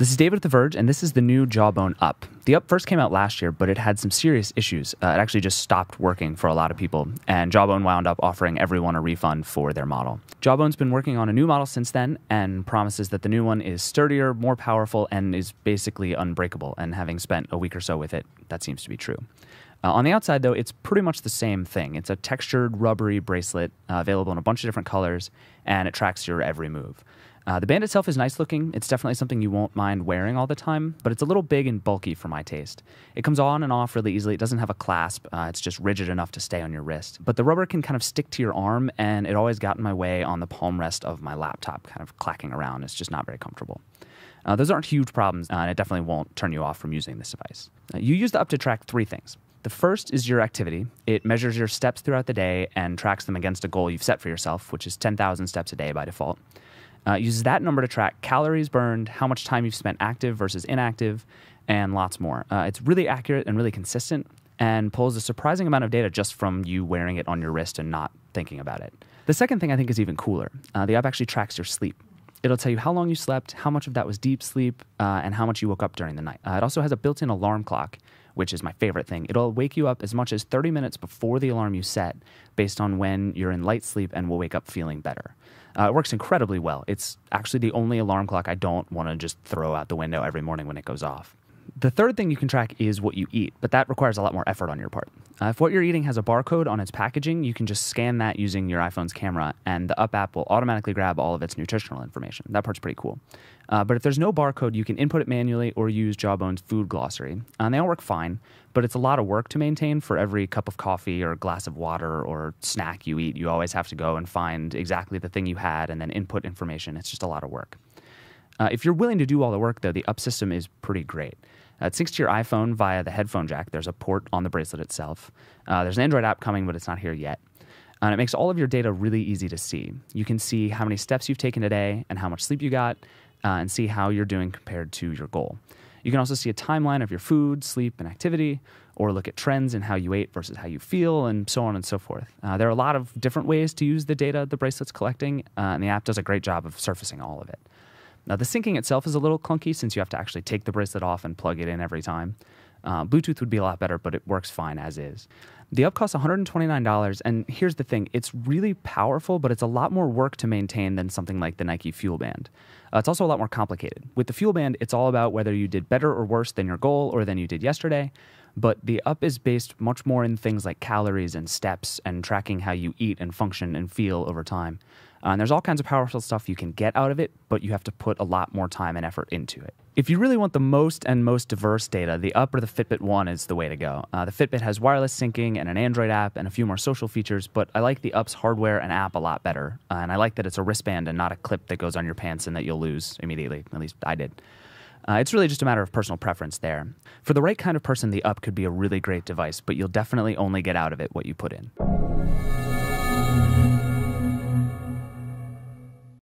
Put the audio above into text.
This is David at The Verge, and this is the new Jawbone Up. The Up first came out last year, but it had some serious issues. It actually just stopped working for a lot of people, and Jawbone wound up offering everyone a refund for their model. Jawbone's been working on a new model since then, and promises that the new one is sturdier, more powerful, and is basically unbreakable, and having spent a week or so with it, that seems to be true. On the outside, though, it's pretty much the same thing. It's a textured, rubbery bracelet available in a bunch of different colors, and it tracks your every move. The band itself is nice looking. It's definitely something you won't mind wearing all the time, but it's a little big and bulky for my taste. It comes on and off really easily. It doesn't have a clasp. It's just rigid enough to stay on your wrist. But the rubber can kind of stick to your arm, and it always got in my way on the palm rest of my laptop, kind of clacking around. It's just not very comfortable. Those aren't huge problems, and it definitely won't turn you off from using this device. You use the Up to track 3 things. The first is your activity. It measures your steps throughout the day and tracks them against a goal you've set for yourself, which is 10,000 steps a day by default. Uses that number to track calories burned, how much time you've spent active versus inactive, and lots more. It's really accurate and really consistent, and pulls a surprising amount of data just from you wearing it on your wrist and not thinking about it. The second thing I think is even cooler. The app actually tracks your sleep. It'll tell you how long you slept, how much of that was deep sleep, and how much you woke up during the night. It also has a built-in alarm clock, which is my favorite thing. It'll wake you up as much as 30 minutes before the alarm you set, based on when you're in light sleep, and will wake up feeling better. It works incredibly well. It's actually the only alarm clock I don't want to just throw out the window every morning when it goes off. The third thing you can track is what you eat, but that requires a lot more effort on your part. If what you're eating has a barcode on its packaging, you can just scan that using your iPhone's camera, and the Up app will automatically grab all of its nutritional information. That part's pretty cool. But if there's no barcode, you can input it manually or use Jawbone's food glossary. And they all work fine, but it's a lot of work to maintain. For every cup of coffee or glass of water or snack you eat, you always have to go and find exactly the thing you had and then input information. It's just a lot of work. If you're willing to do all the work, though, the Up system is pretty great. It syncs to your iPhone via the headphone jack. There's a port on the bracelet itself. There's an Android app coming, but it's not here yet. And it makes all of your data really easy to see. You can see how many steps you've taken today and how much sleep you got, and see how you're doing compared to your goal. You can also see a timeline of your food, sleep, and activity, or look at trends in how you ate versus how you feel, and so on and so forth. There are a lot of different ways to use the data the bracelet's collecting, and the app does a great job of surfacing all of it. Now, the syncing itself is a little clunky since you have to actually take the bracelet off and plug it in every time. Bluetooth would be a lot better, but it works fine as is. The Up costs $129, and here's the thing. It's really powerful, but it's a lot more work to maintain than something like the Nike Fuel Band. It's also a lot more complicated. With the Fuel Band, it's all about whether you did better or worse than your goal or than you did yesterday, but the Up is based much more in things like calories and steps and tracking how you eat and function and feel over time. And there's all kinds of powerful stuff you can get out of it, but you have to put a lot more time and effort into it. If you really want the most diverse data, the Up or the Fitbit One is the way to go. The Fitbit has wireless syncing and an Android app and a few more social features, but I like the Up's hardware and app a lot better. And I like that it's a wristband and not a clip that goes on your pants and that you'll lose immediately. At least I did. It's really just a matter of personal preference there. For the right kind of person, the Up could be a really great device, but you'll definitely only get out of it what you put in.